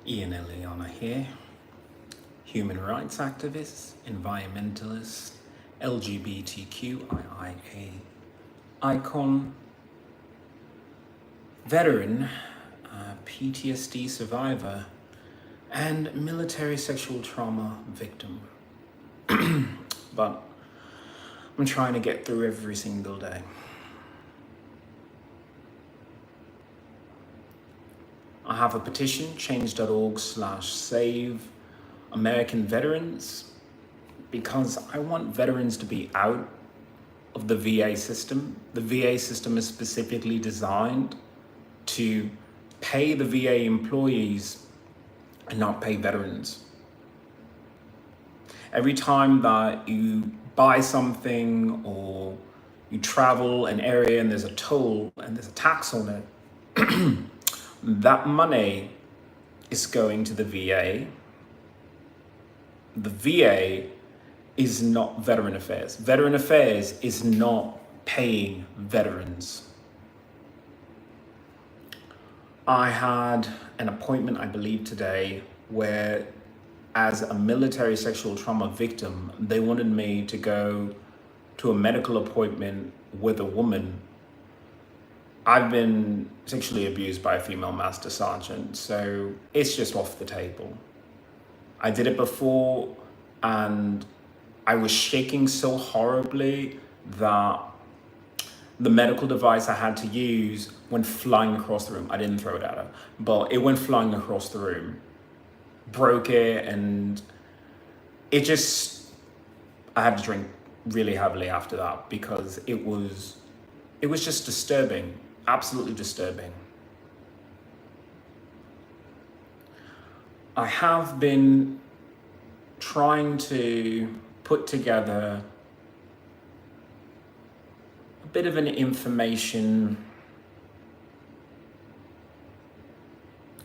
XIlyana here, human rights activist, environmentalist, LGBTQIA icon, veteran, PTSD survivor, and military sexual trauma victim. But I'm trying to get through every single day. I have a petition, change.org/save American veterans, because I want veterans to be out of the VA system. The VA system is specifically designed to pay the VA employees and not pay veterans. Every time that you buy something or you travel an area and there's a toll and there's a tax on it, that money is going to the VA. The VA is not Veteran Affairs. Veteran Affairs is not paying veterans. I had an appointment, I believe today, where as a military sexual trauma victim, they wanted me to go to a medical appointment with a woman. I've been sexually abused by a female master sergeant, so it's just off the table. I did it before and I was shaking so horribly that the medical device I had to use went flying across the room. I didn't throw it at her, but it went flying across the room. Broke it, and it just, I had to drink really heavily after that because it was just disturbing. Absolutely disturbing. I have been trying to put together a bit of an information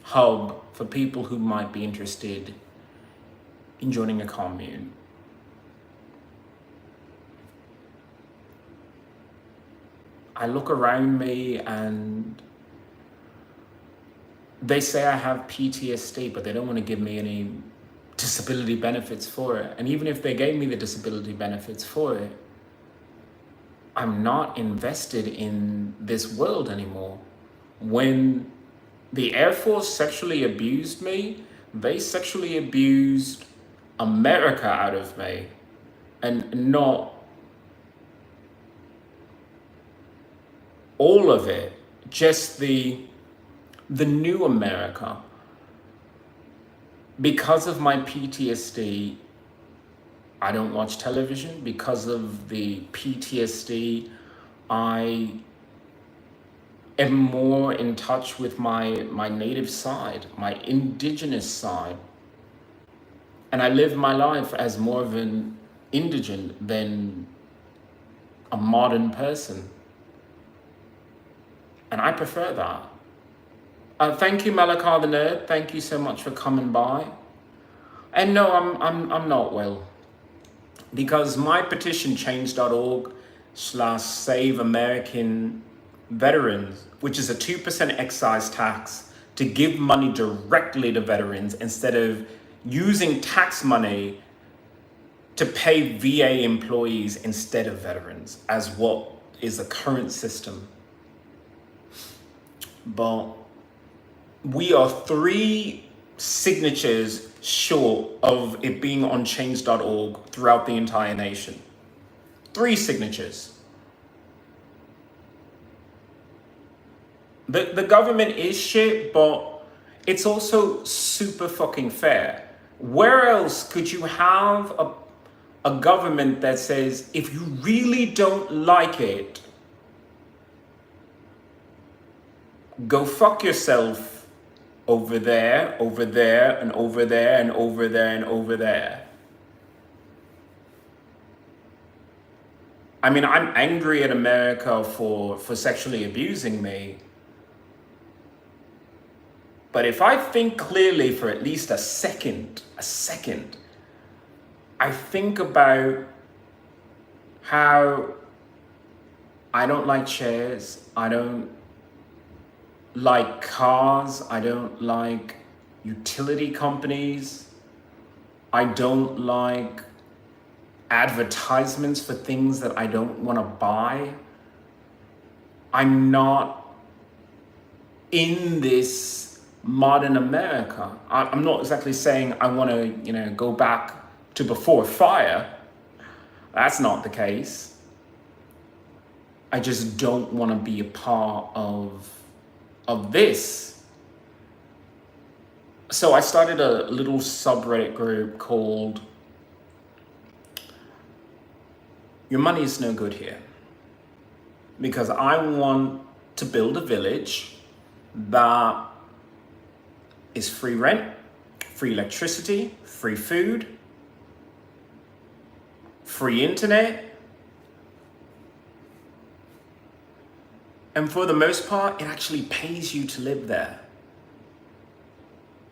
hub for people who might be interested in joining a commune. I look around me and they say I have PTSD, but they don't want to give me any disability benefits for it. And even if they gave me the disability benefits for it, I'm not invested in this world anymore. When the Air Force sexually abused me, they sexually abused America out of me, and not all of it, just the new America. Because of my PTSD, I don't watch television. Because of the PTSD, I am more in touch with my native side, my indigenous side. And I live my life as more of an indigent than a modern person. And I prefer that. Thank you, Malakar the Nerd. Thank you so much for coming by. And no, I'm not well. Because my petition, change.org/save American veterans, which is a 2% excise tax to give money directly to veterans instead of using tax money to pay VA employees instead of veterans, as what is the current system. But we are 3 signatures short of it being on change.org throughout the entire nation. 3 signatures. The government is shit, but it's also super fucking fair. Where else could you have a government that says, if you really don't like it, go fuck yourself over there, over there, and over there, and over there, and over there? I mean, I'm angry at America for sexually abusing me. But if I think clearly for at least a second, I think about how I don't like chairs, I don't like cars, I don't like utility companies. I don't like advertisements for things that I don't want to buy. I'm not in this modern America. I'm not exactly saying I want to, go back to before fire. That's not the case. I just don't want to be a part of this. So I started a little subreddit group called Your Money is No Good Here. Because I want to build a village that is free rent, free electricity, free food, free internet. And for the most part, it actually pays you to live there.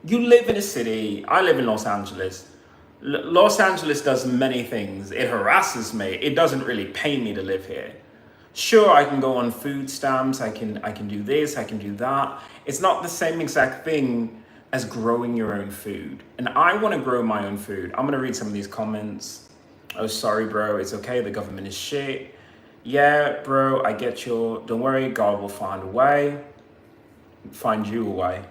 You live in a city. I live in Los Angeles. Los Angeles does many things. It harasses me. It doesn't really pay me to live here. Sure, I can go on food stamps. I can do this. I can do that. It's not the same exact thing as growing your own food. And I want to grow my own food. I'm going to read some of these comments. Oh, sorry, bro. It's okay. The government is shit. Yeah, bro, I get you. Don't worry. God will find a way. Find you a way.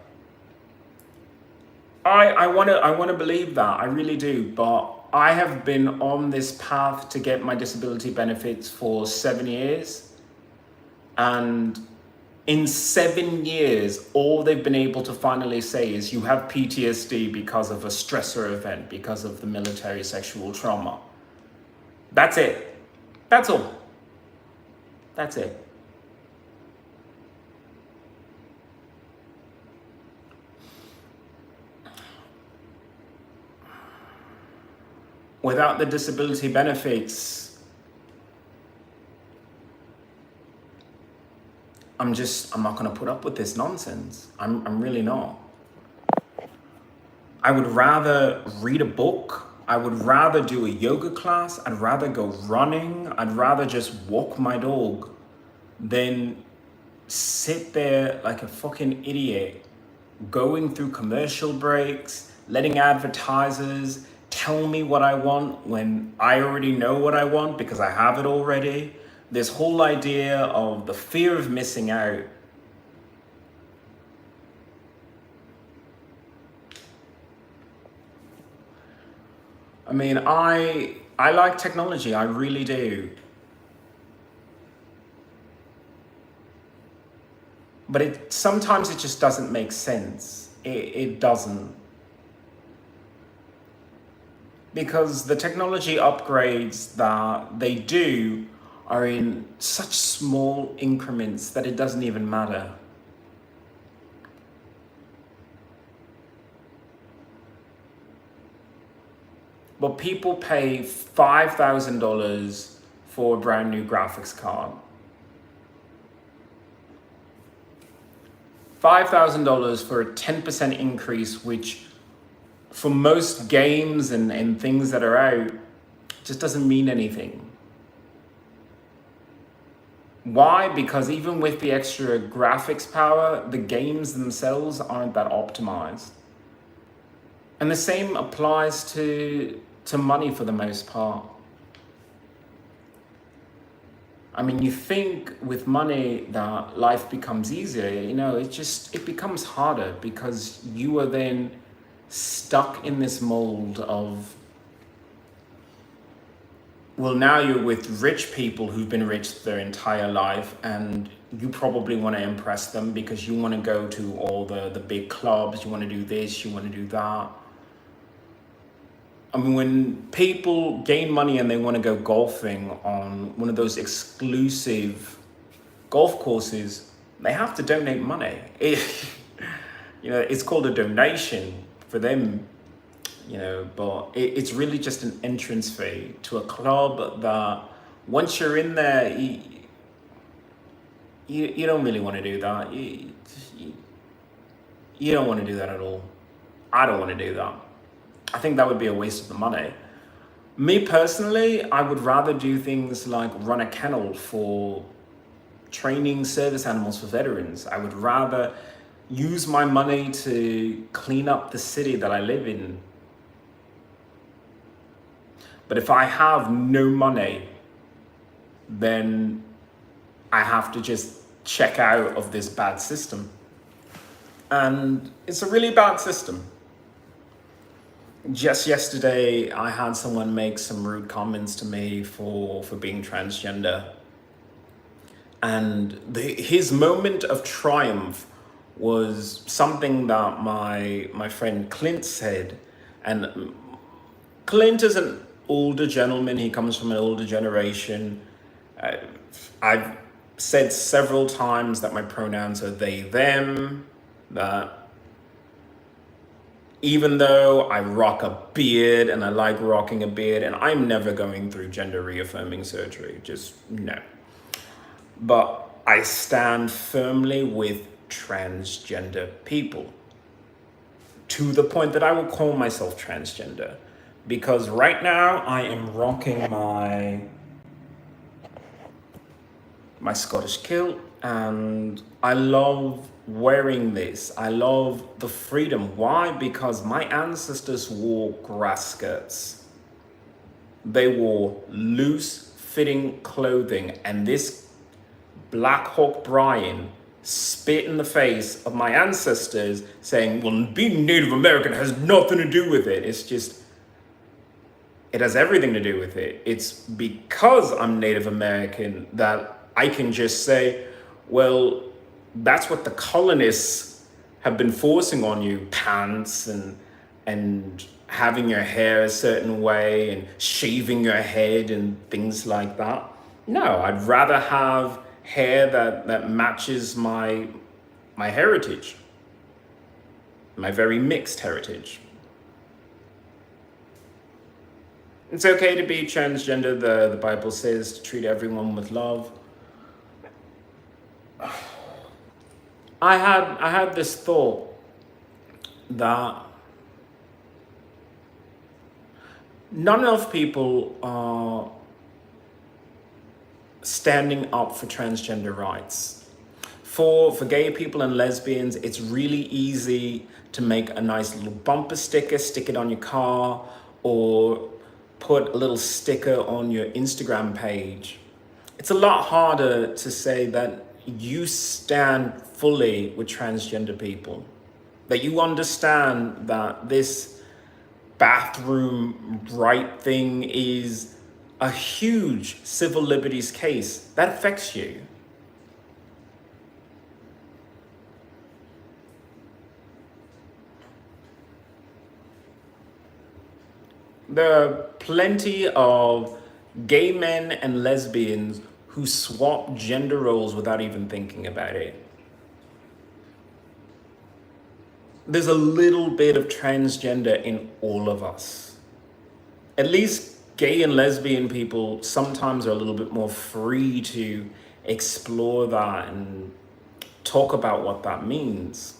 I want to believe that. I really do. But I have been on this path to get my disability benefits for 7 years. And in 7 years, all they've been able to finally say is you have PTSD because of a stressor event, because of the military sexual trauma. That's it. That's all. That's it. Without the disability benefits, I'm not going to put up with this nonsense. I'm really not. I would rather read a book. I would rather do a yoga class. I'd rather go running. I'd rather just walk my dog than sit there like a fucking idiot, going through commercial breaks, letting advertisers tell me what I want when I already know what I want because I have it already. This whole idea of the fear of missing out. I mean, I like technology, I really do. But sometimes it just doesn't make sense. It doesn't. Because the technology upgrades that they do are in such small increments that it doesn't even matter. But people pay $5,000 for a brand new graphics card. $5,000 for a 10% increase, which for most games and things that are out, just doesn't mean anything. Why? Because even with the extra graphics power, the games themselves aren't that optimized. And the same applies to money for the most part. I mean, you think with money that life becomes easier, it becomes harder because you are then stuck in this mold of, well, now you're with rich people who've been rich their entire life and you probably want to impress them because you want to go to all the big clubs, you want to do this, you want to do that. I mean, when people gain money and they want to go golfing on one of those exclusive golf courses, they have to donate money. It's called a donation for them, but it's really just an entrance fee to a club that once you're in there, you don't really want to do that. You don't want to do that at all. I don't want to do that. I think that would be a waste of the money. Me personally, I would rather do things like run a kennel for training service animals for veterans. I would rather use my money to clean up the city that I live in. But if I have no money, then I have to just check out of this bad system. And it's a really bad system. Just yesterday, I had someone make some rude comments to me for being transgender. And his moment of triumph was something that my friend Clint said. And Clint is an older gentleman. He comes from an older generation. I've said several times that my pronouns are they, them, that even though I rock a beard and I like rocking a beard, and I'm never going through gender reaffirming surgery, just no. But I stand firmly with transgender people to the point that I will call myself transgender, because right now I am rocking my Scottish kilt, and I love wearing this. I love the freedom. Why? Because my ancestors wore grass skirts. They wore loose fitting clothing, and this Black Hawk Brian spit in the face of my ancestors saying, well, being Native American has nothing to do with it. It's just, it has everything to do with it. It's because I'm Native American that I can just say, well, that's what the colonists have been forcing on you, pants and having your hair a certain way and shaving your head and things like that. No, I'd rather have hair that matches my heritage, my very mixed heritage. It's okay to be transgender. The Bible says to treat everyone with love. I had this thought that not enough people are standing up for transgender rights. For gay people and lesbians, it's really easy to make a nice little bumper sticker, stick it on your car, or put a little sticker on your Instagram page. It's a lot harder to say that you stand fully with transgender people, that you understand that this bathroom right thing is a huge civil liberties case that affects you. There are plenty of gay men and lesbians who swap gender roles without even thinking about it. There's a little bit of transgender in all of us. At least gay and lesbian people sometimes are a little bit more free to explore that and talk about what that means.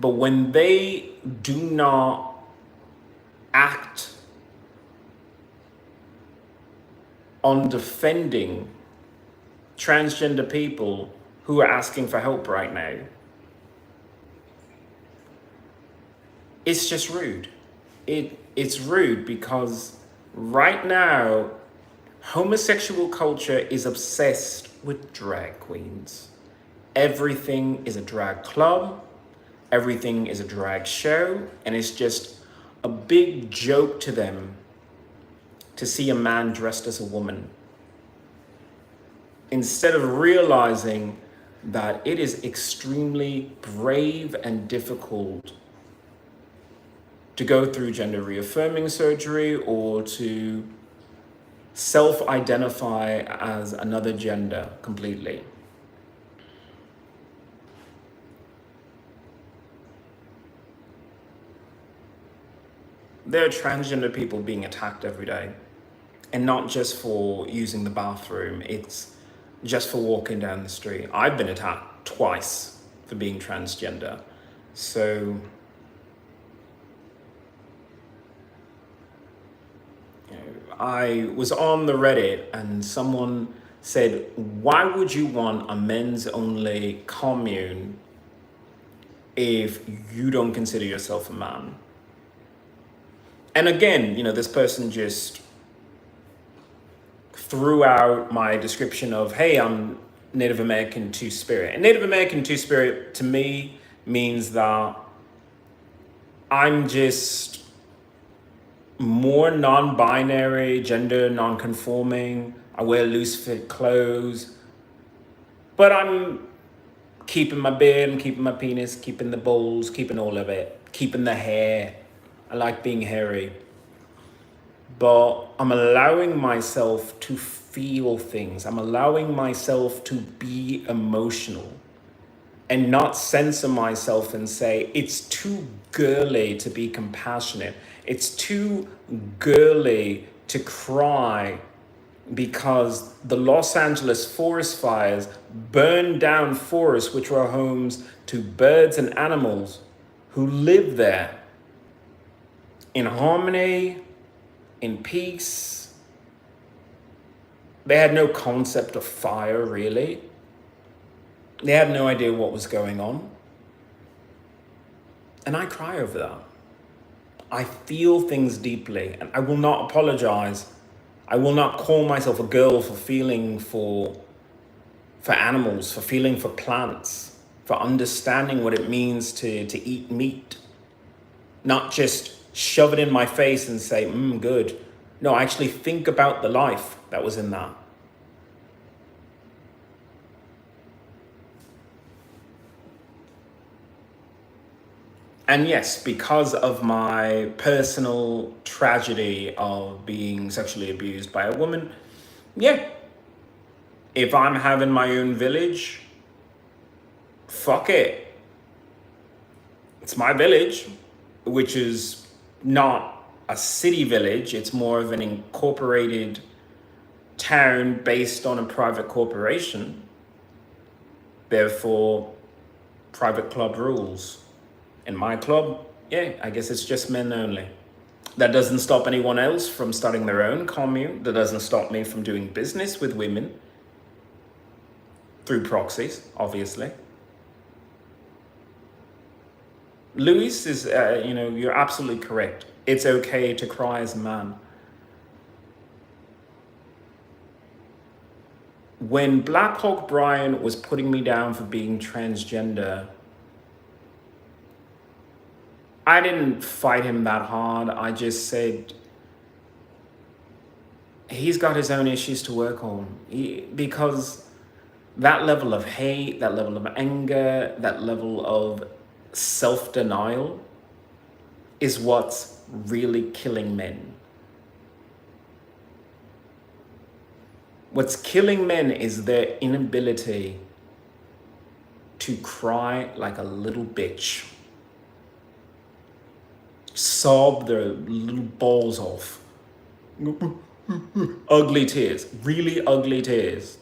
But when they do not act on defending transgender people who are asking for help right now, it's just rude. It's rude because right now, homosexual culture is obsessed with drag queens. Everything is a drag club, everything is a drag show, and it's just a big joke to them to see a man dressed as a woman, instead of realizing that it is extremely brave and difficult to go through gender reaffirming surgery or to self-identify as another gender completely. There are transgender people being attacked every day, and not just for using the bathroom, it's just for walking down the street. I've been attacked twice for being transgender. So I was on the Reddit and someone said, why would you want a men's only commune if you don't consider yourself a man? And again, this person just threw out my description of, hey, I'm Native American Two-Spirit. And Native American Two-Spirit to me means that I'm just more non-binary, gender non-conforming. I wear loose fit clothes, but I'm keeping my beard, I'm keeping my penis, keeping the balls, keeping all of it, keeping the hair. I like being hairy. But I'm allowing myself to feel things. I'm allowing myself to be emotional and not censor myself and say, it's too girly to be compassionate. It's too girly to cry because the Los Angeles forest fires burned down forests which were homes to birds and animals who lived there in harmony, in peace. They had no concept of fire, really. They had no idea what was going on. And I cry over that. I feel things deeply, and I will not apologize. I will not call myself a girl for feeling for animals, for feeling for plants, for understanding what it means to eat meat. Not just shove it in my face and say, good. No, I actually think about the life that was in that. And yes, because of my personal tragedy of being sexually abused by a woman, yeah, if I'm having my own village, fuck it. It's my village, which is not a city village. It's more of an incorporated town based on a private corporation. Therefore, private club rules. In my club, yeah, I guess it's just men only. That doesn't stop anyone else from starting their own commune. That doesn't stop me from doing business with women through proxies, obviously. Luis is, you're absolutely correct. It's okay to cry as a man. When Black Hawk Brian was putting me down for being transgender, I didn't fight him that hard. I just said, he's got his own issues to work on. Because that level of hate, that level of anger, that level of self-denial is what's really killing men. What's killing men is their inability to cry like a little bitch. Sob their little balls off. Ugly tears, really ugly tears.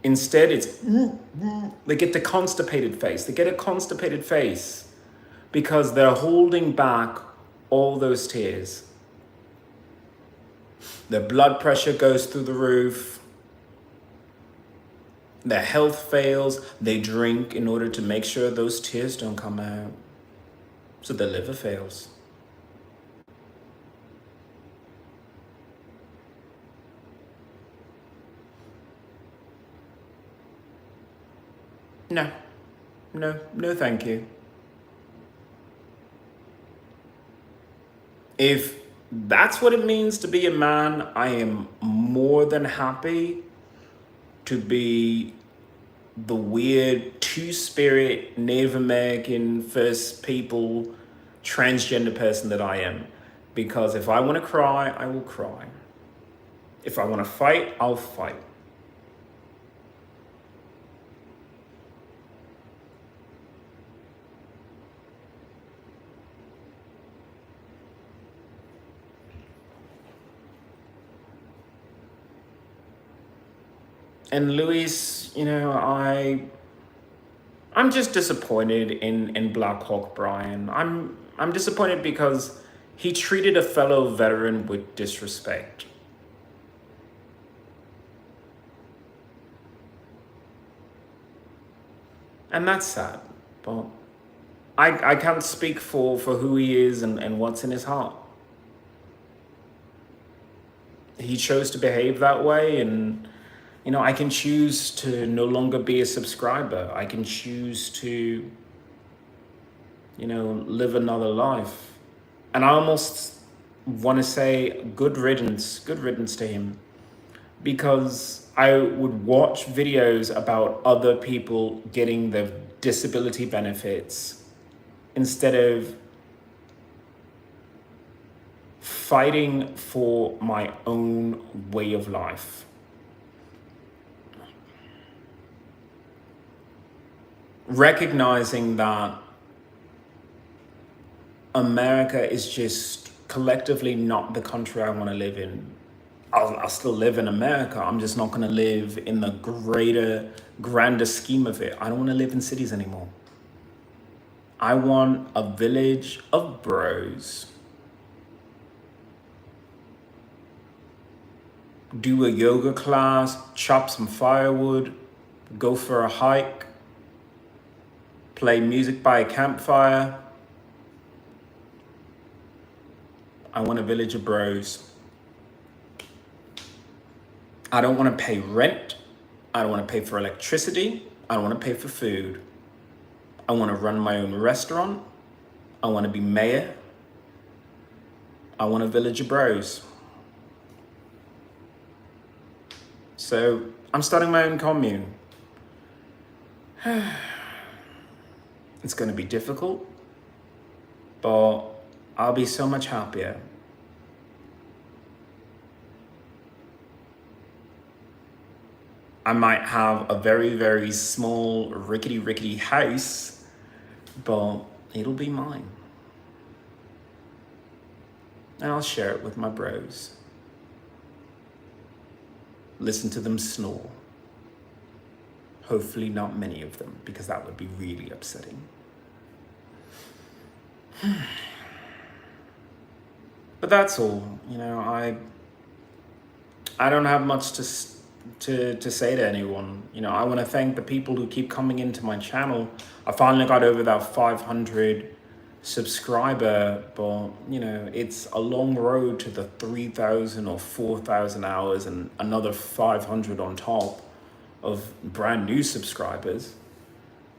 Instead, it's, they get the constipated face. They get a constipated face because they're holding back all those tears. Their blood pressure goes through the roof. Their health fails. They drink in order to make sure those tears don't come out. So their liver fails. No, thank you. If that's what it means to be a man, I am more than happy to be the weird two-spirit Native American First People transgender person that I am. Because if I want to cry, I will cry. If I want to fight, I'll fight. And Luis, I'm just disappointed in Black Hawk Brian. I'm disappointed because he treated a fellow veteran with disrespect. And that's sad. But I can't speak for who he is and what's in his heart. He chose to behave that way, and I can choose to no longer be a subscriber. I can choose to live another life. And I almost want to say good riddance to him, because I would watch videos about other people getting the disability benefits instead of fighting for my own way of life. Recognizing that America is just collectively not the country I want to live in. I'll still live in America. I'm just not going to live in the grander scheme of it. I don't want to live in cities anymore. I want a village of bros. Do a yoga class, chop some firewood, go for a hike, play music by a campfire. I want a village of bros. I don't want to pay rent. I don't want to pay for electricity. I don't want to pay for food. I want to run my own restaurant. I want to be mayor. I want a village of bros. So I'm starting my own commune. It's going to be difficult, but I'll be so much happier. I might have a very, very small, rickety house, but it'll be mine. And I'll share it with my bros. Listen to them snore. Hopefully not many of them, because that would be really upsetting. But that's all. I don't have much to say to anyone. I want to thank the people who keep coming into my channel. I finally got over that 500 subscriber, but it's a long road to the 3,000 or 4,000 hours and another 500 on top of brand new subscribers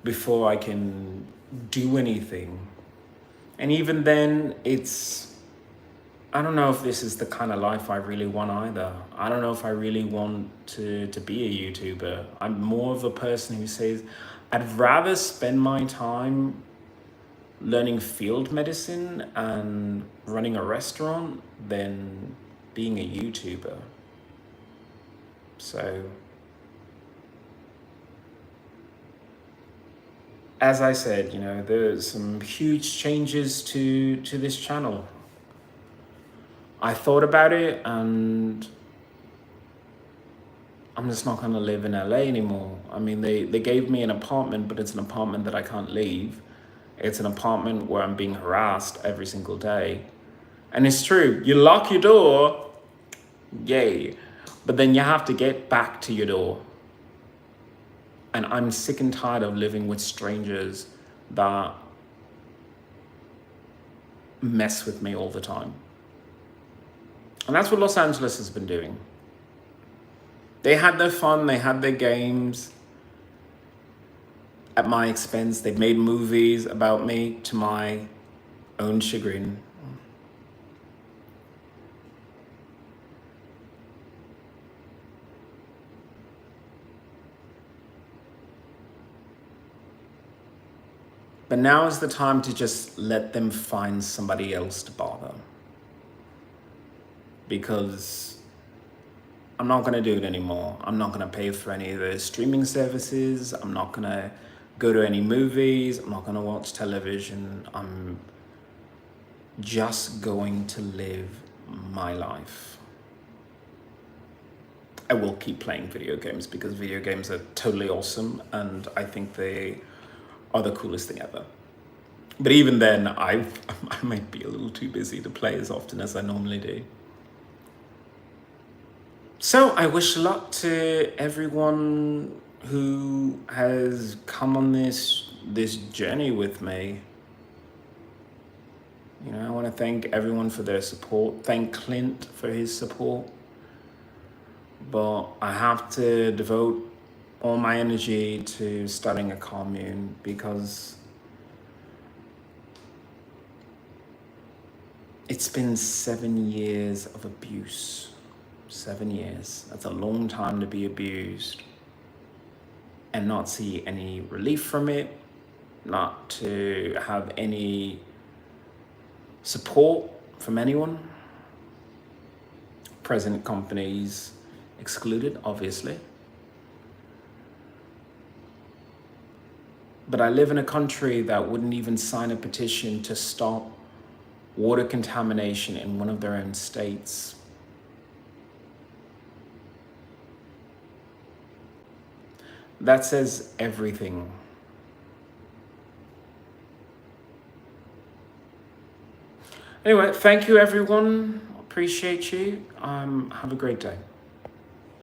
before I can do anything. And even then, I don't know if this is the kind of life I really want either. I don't know if I really want to be a YouTuber. I'm more of a person who says, I'd rather spend my time learning field medicine and running a restaurant than being a YouTuber. So, as I said, there's some huge changes to this channel. I thought about it, and I'm just not going to live in LA anymore. I mean, they gave me an apartment, but it's an apartment that I can't leave. It's an apartment where I'm being harassed every single day. And it's true, you lock your door, yay. But then you have to get back to your door. And I'm sick and tired of living with strangers that mess with me all the time. And that's what Los Angeles has been doing. They had their fun, they had their games at my expense. They've made movies about me to my own chagrin. But now is the time to just let them find somebody else to bother. Because I'm not going to do it anymore. I'm not going to pay for any of the streaming services. I'm not going to go to any movies. I'm not going to watch television. I'm just going to live my life. I will keep playing video games because video games are totally awesome, and I think they are the coolest thing ever. But even then, I might be a little too busy to play as often as I normally do. So I wish luck to everyone who has come on this journey with me. You know, I want to thank everyone for their support. Thank Clint for his support. But I have to devote all my energy to starting a commune because it's been 7 years of abuse. 7 years. That's a long time to be abused and not see any relief from it, not to have any support from anyone. Present companies excluded, obviously. But I live in a country that wouldn't even sign a petition to stop water contamination in one of their own states. That says everything. Anyway, thank you everyone. Appreciate you. Have a great day.